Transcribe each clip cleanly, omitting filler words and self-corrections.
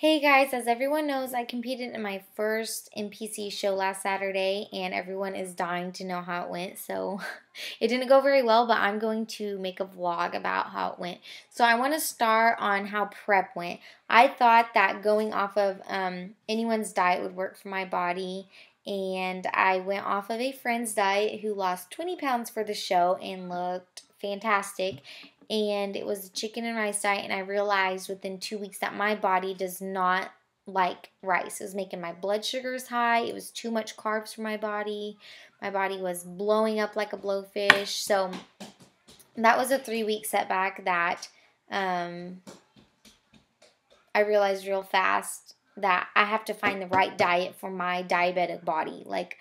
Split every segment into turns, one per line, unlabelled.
Hey guys, as everyone knows, I competed in my first NPC show last Saturday, and everyone is dying to know how it went. So it didn't go very well, but I'm going to make a vlog about how it went. So I want to start on how prep went. I thought that going off of anyone's diet would work for my body, and I went off of a friend's diet who lost 20 pounds for the show and looked fantastic, and it was a chicken and rice diet, and I realized within 2 weeks that my body does not like rice. It was making my blood sugars high. It was too much carbs for my body. My body was blowing up like a blowfish. So that was a 3-week setback that I realized real fast that I have to find the right diet for my diabetic body. Like,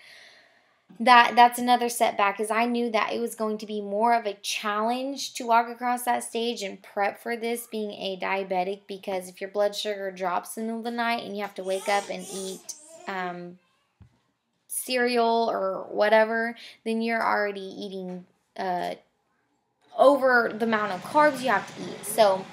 that's another setback, is I knew that it was going to be more of a challenge to walk across that stage and prep for this being a diabetic, because if your blood sugar drops in the middle of the night and you have to wake up and eat cereal or whatever, then you're already eating over the amount of carbs you have to eat. So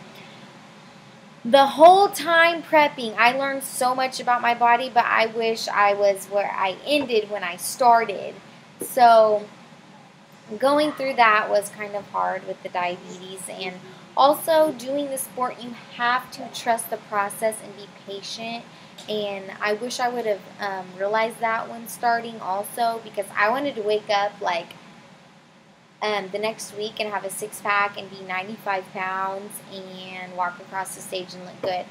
the whole time prepping, I learned so much about my body, but I wish I was where I ended when I started. So going through that was kind of hard with the diabetes. And also doing the sport, you have to trust the process and be patient. And I wish I would have realized that when starting also, because I wanted to wake up like the next week and have a six-pack and be 95 pounds and walk across the stage and look good.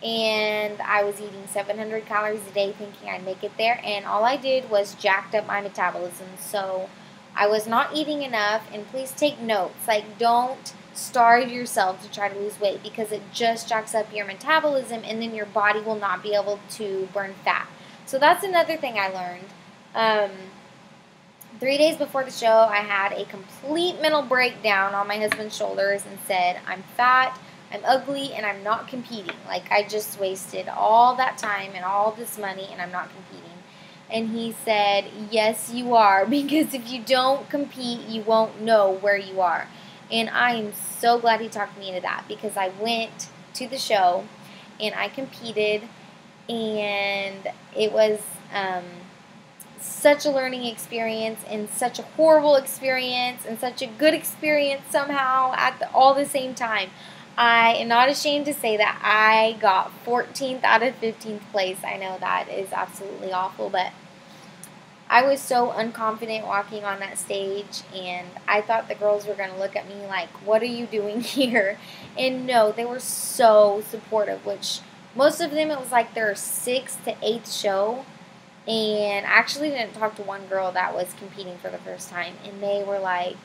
And I was eating 700 calories a day thinking I'd make it there, and all I did was jacked up my metabolism. So I was not eating enough. And please take notes. Like, don't starve yourself to try to lose weight, because it just jacks up your metabolism, and then your body will not be able to burn fat. So that's another thing I learned. 3 days before the show, I had a complete mental breakdown on my husband's shoulders and said, I'm fat, I'm ugly, and I'm not competing. Like, I just wasted all that time and all this money, and I'm not competing. And he said, yes, you are, because if you don't compete, you won't know where you are. And I am so glad he talked me into that, because I went to the show, and I competed, and it was such a learning experience, and such a horrible experience, and such a good experience somehow at all the same time. I am not ashamed to say that I got 14th out of 15th place. I know that is absolutely awful, but I was so unconfident walking on that stage, and I thought the girls were going to look at me like, what are you doing here? And no, they were so supportive, which most of them, it was like their 6th to 8th show. And I actually didn't talk to one girl that was competing for the first time, and they were like,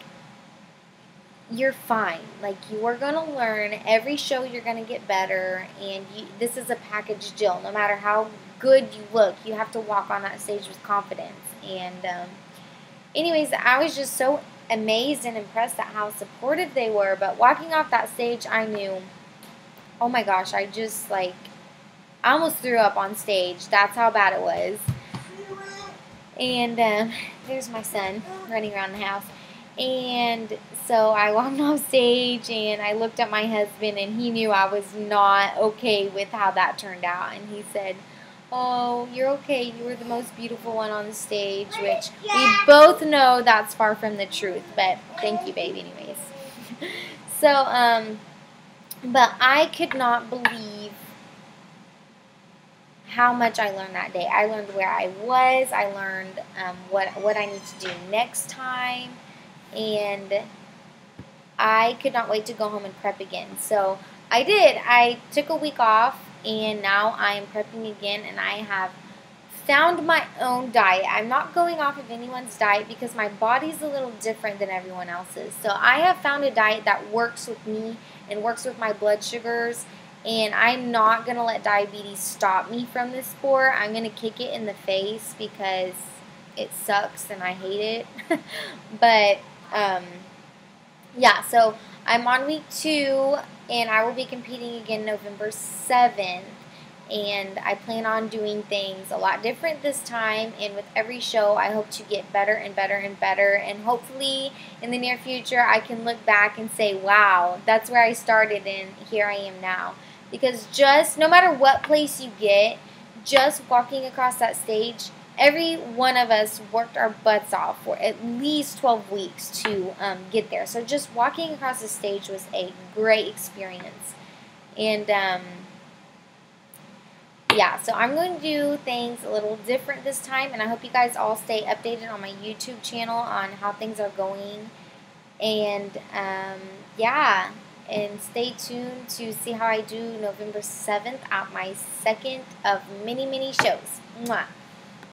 you're fine. Like, you are going to learn. Every show you're going to get better, and this is a package deal. No matter how good you look, you have to walk on that stage with confidence. And anyways, I was just so amazed and impressed at how supportive they were. But walking off that stage, I knew, oh my gosh, I almost threw up on stage. That's how bad it was. And there's my son running around the house. And so I walked off stage, and I looked at my husband, and he knew I was not okay with how that turned out. And he said, oh, you're okay. You were the most beautiful one on the stage, which we both know that's far from the truth. But thank you, babe, anyways. So, but I could not believe how much I learned that day. I learned where I was. I learned what I need to do next time. And I could not wait to go home and prep again. So I did. I took a week off, and now I am prepping again, and I have found my own diet. I'm not going off of anyone's diet, because my body's a little different than everyone else's. So I have found a diet that works with me and works with my blood sugars. And I'm not going to let diabetes stop me from this sport. I'm going to kick it in the face, because it sucks and I hate it. But, yeah, so I'm on week 2, and I will be competing again November 7th. And I plan on doing things a lot different this time. And with every show, I hope to get better and better and better. And hopefully, in the near future, I can look back and say, wow, that's where I started, and here I am now. because just no matter what place you get, just walking across that stage, every one of us worked our butts off for at least 12 weeks to get there. So just walking across the stage was a great experience. And yeah, so I'm going to do things a little different this time, and I hope you guys all stay updated on my YouTube channel on how things are going. And yeah, and stay tuned to see how I do November 7th at my second of many, many shows. Mwah.